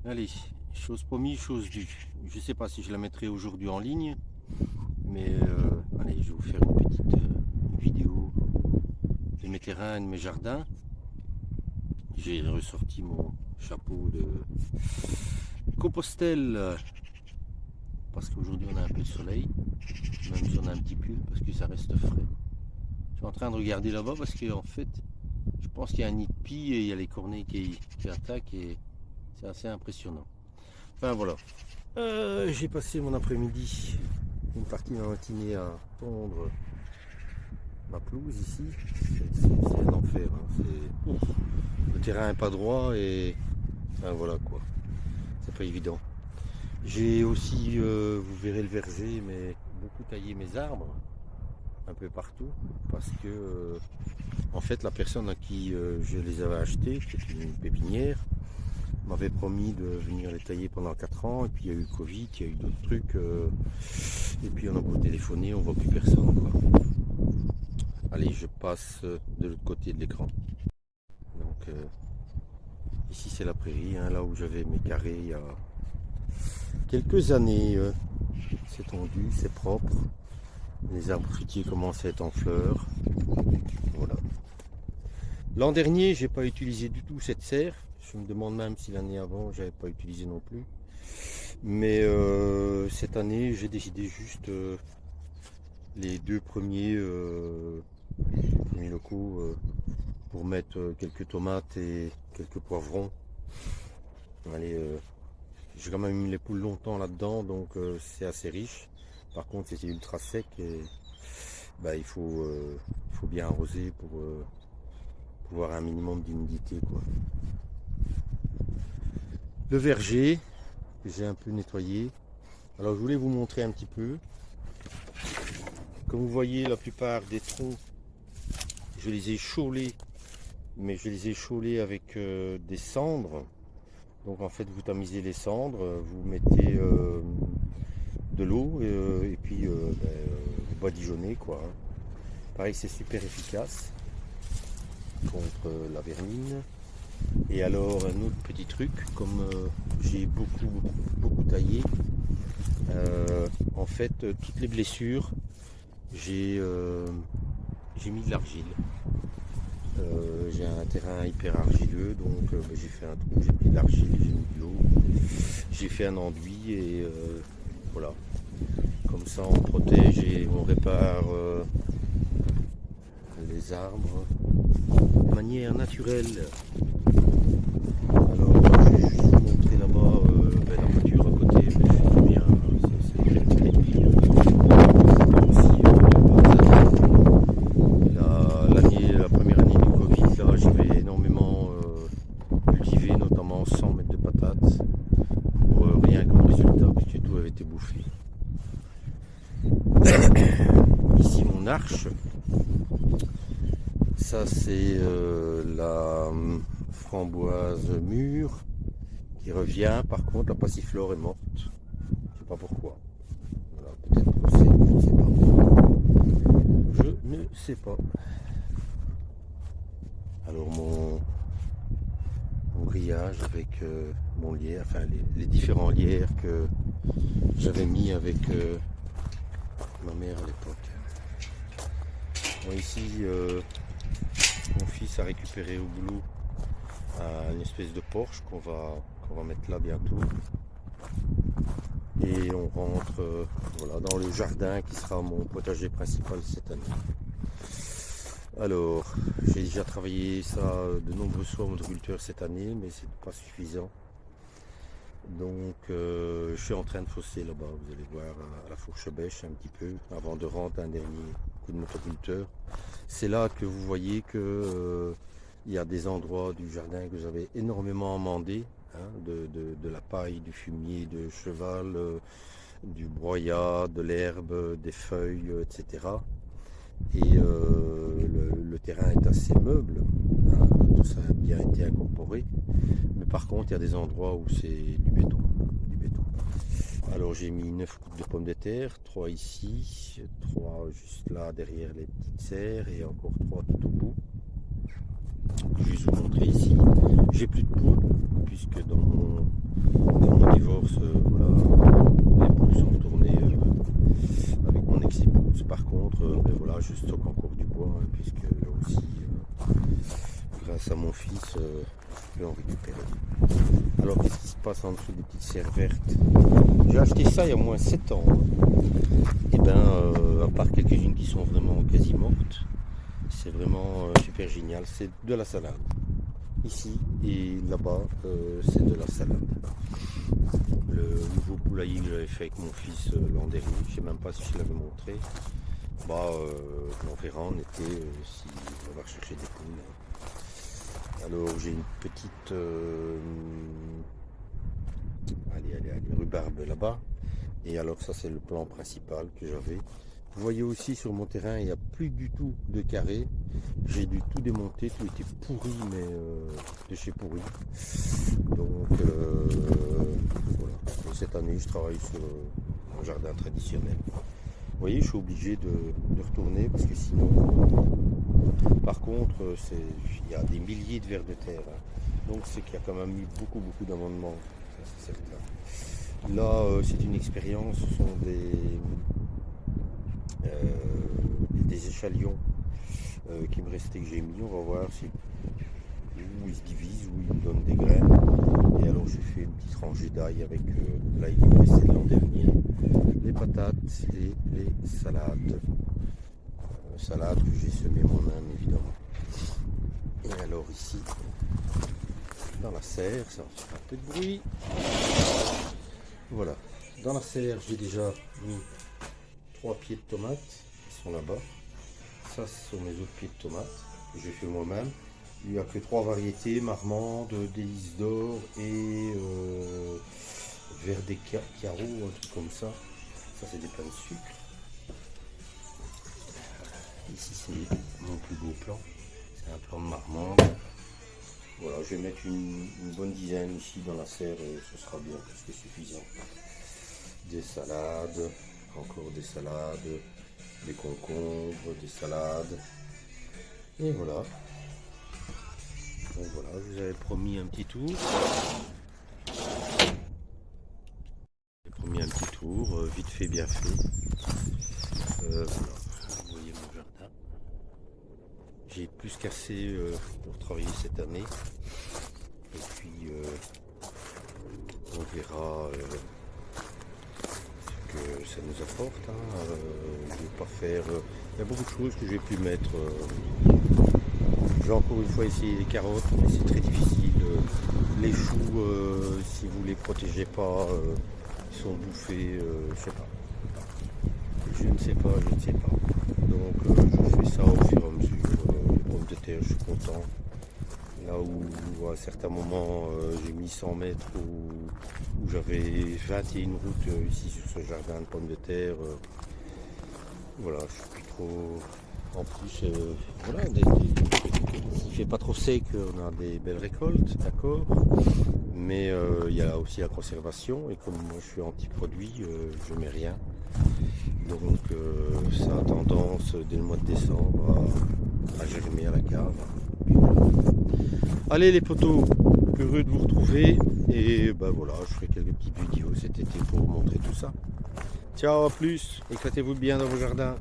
Allez, chose promise, chose due. Je sais pas si je la mettrai aujourd'hui en ligne, mais allez, je vais vous faire une petite vidéo de mes terrains et de mes jardins. J'ai ressorti mon chapeau de Compostelle parce qu'aujourd'hui on a un peu de soleil, même si on a un petit pull parce que ça reste frais. Je suis en train de regarder là-bas parce qu'en fait, je pense qu'il y a un nid de pie et il y a les corneilles qui attaquent et c'est assez impressionnant. Enfin voilà. J'ai passé mon après-midi, une partie de ma matinée à tondre ma pelouse ici. C'est un enfer. Hein. Le terrain n'est pas droit et enfin, voilà quoi. C'est pas évident. J'ai aussi, vous verrez le verger, mais beaucoup taillé mes arbres un peu partout parce que en fait la personne à qui je les avais achetés, qui est une pépinière, m'avait promis de venir les tailler pendant 4 ans et puis il y a eu Covid, il y a eu d'autres trucs et puis on a beau téléphoner, on voit plus personne quoi. Allez, je passe de l'autre côté de l'écran. Donc ici c'est la prairie, hein, là où j'avais mes carrés il y a quelques années. C'est tendu, c'est propre. Les arbres fruitiers commencent à être en fleurs. Voilà. L'an dernier, j'ai pas utilisé du tout cette serre. Je me demande même si l'année avant, j'avais pas utilisé non plus. Mais cette année, j'ai décidé juste les deux premiers locaux pour mettre quelques tomates et quelques poivrons. Allez, j'ai quand même mis les poules longtemps là-dedans, donc c'est assez riche. Par contre, c'était ultra sec et bah, il faut bien arroser pour avoir un minimum d'humidité, quoi. Le verger que j'ai un peu nettoyé. Alors je voulais vous montrer un petit peu. Comme vous voyez, la plupart des troncs, je les ai chaulés, mais je les ai chaulés avec des cendres. Donc en fait, vous tamisez les cendres, vous mettez de l'eau et puis vous badigeonnez quoi. Pareil, c'est super efficace contre la vermine. Et alors un autre petit truc, comme j'ai beaucoup taillé, en fait toutes les blessures, j'ai mis de l'argile. J'ai un terrain hyper argileux, donc j'ai fait un trou, j'ai mis de l'argile, j'ai mis de l'eau, j'ai fait un enduit et voilà. Comme ça on protège et on répare les arbres de manière naturelle. Alors je vais juste vous montrer là-bas la voiture à côté, mais c'est bien, c'est très très réduit. La première année du Covid, là j'avais énormément cultivé, notamment 100 mètres de patates, pour rien comme résultat, puisque tout avait été bouffé. Ici mon arche, ça c'est la framboise mûre qui revient. Par contre la passiflore est morte, je sais pas pourquoi. Voilà, peut-être que c'est, je ne sais pas. Alors mon grillage avec mon lierre, enfin les différents lierres que j'avais mis avec ma mère à l'époque. Bon, ici mon fils a récupéré au boulot une espèce de Porsche qu'on va mettre là bientôt. Et on rentre voilà, dans le jardin qui sera mon potager principal cette année. Alors, j'ai déjà travaillé ça de nombreuses fois en motoculteur cette année, mais c'est pas suffisant. Donc, je suis en train de fausser là-bas, vous allez voir, à la fourche bêche un petit peu, avant de rentrer un dernier coup de motoculteur. C'est là que vous voyez que il y a des endroits du jardin que vous avez énormément amendé, hein, de la paille, du fumier de cheval, du broyat, de l'herbe, des feuilles, etc. Et le terrain est assez meuble, hein, tout ça a bien été incorporé, mais par contre il y a des endroits où c'est du béton, Alors j'ai mis 9 coups de pommes de terre, 3 ici, 3 juste là derrière les petites serres et encore 3 tout au bout. Je vais vous montrer ici. J'ai plus de poules puisque dans mon Dans mon divorce, voilà, les poules sont retournées avec mon ex-épouse. Par contre, ben voilà, je stocke encore du bois, hein, puisque là aussi, grâce à mon fils, je peux en récupérer. Alors, qu'est-ce qui se passe en dessous des petites serres vertes? J'ai acheté ça il y a au moins 7 ans. Et ben, à part quelques-unes qui sont vraiment quasi mortes, c'est vraiment super génial. C'est de la salade. Ici et là-bas, c'est de la salade. Le nouveau poulailler que j'avais fait avec mon fils l'an dernier, je ne sais même pas si je l'avais montré. Bah, on verra en été si on va rechercher des poules. Alors j'ai une petite rhubarbe là-bas. Et alors ça c'est le plan principal que j'avais. Vous voyez aussi sur mon terrain, il n'y a plus du tout de carré. J'ai dû tout démonter, tout était pourri, mais de chez pourri. Donc voilà. Et cette année, je travaille sur un jardin traditionnel. Vous voyez, je suis obligé de retourner parce que sinon... Par contre, il y a des milliers de vers de terre. Hein. Donc c'est qu'il y a quand même eu beaucoup d'amendements, ça c'est certain. Là, c'est une expérience, ce sont des échalions qui me restaient, que j'ai mis. On va voir où ils se divisent, où ils me donnent des graines. Et alors j'ai fait une petite rangée d'ail avec l'ail qui me restait de l'an dernier, les patates et les salades. Salade que j'ai semé moi-même évidemment. Et alors ici, dans la serre, ça va faire un peu de bruit. Voilà, dans la serre j'ai déjà mis 3 pieds de tomates qui sont là-bas. Ça ce sont mes autres pieds de tomates que j'ai fait moi-même. Il n'y a que 3 variétés, marmande, délice d'or et vert des carreaux, un truc comme ça. Ça c'est des pains de sucre. Ici c'est mon plus beau plan, c'est un plan de marmande. Voilà, je vais mettre une bonne dizaine ici dans la serre et ce sera bien, plus que suffisant. Des salades, encore des salades, des concombres, des salades. Et voilà. Donc voilà, je vous avais promis un petit tour. J'ai promis un petit tour, vite fait, bien fait. Voilà. Vous voyez mon jardin. J'ai plus qu'assez pour travailler cette année. Et puis on verra ce que ça nous apporte. Hein. Je vais pas faire. Il y a beaucoup de choses que j'ai pu mettre. J'ai encore une fois essayé les carottes, mais c'est très difficile. Les choux, si vous les protégez pas, ils sont bouffés. Je sais pas. Je ne sais pas. Donc je fais ça au fur et à mesure. Les pommes de terre, je suis content. Là où à certains moments j'ai mis 100 mètres, où j'avais 21 routes ici sur ce jardin de pommes de terre. Voilà, je suis plus trop. En plus, voilà, il fait pas trop sec, on a des belles récoltes, d'accord. Mais il y a aussi la conservation, et comme moi je suis anti-produit, je mets rien. Donc ça a tendance dès le mois de décembre à germer à la cave. Allez les potos, heureux de vous retrouver, et ben voilà, je ferai quelques petites vidéos cet été pour vous montrer tout ça. Ciao, à plus, éclatez-vous bien dans vos jardins.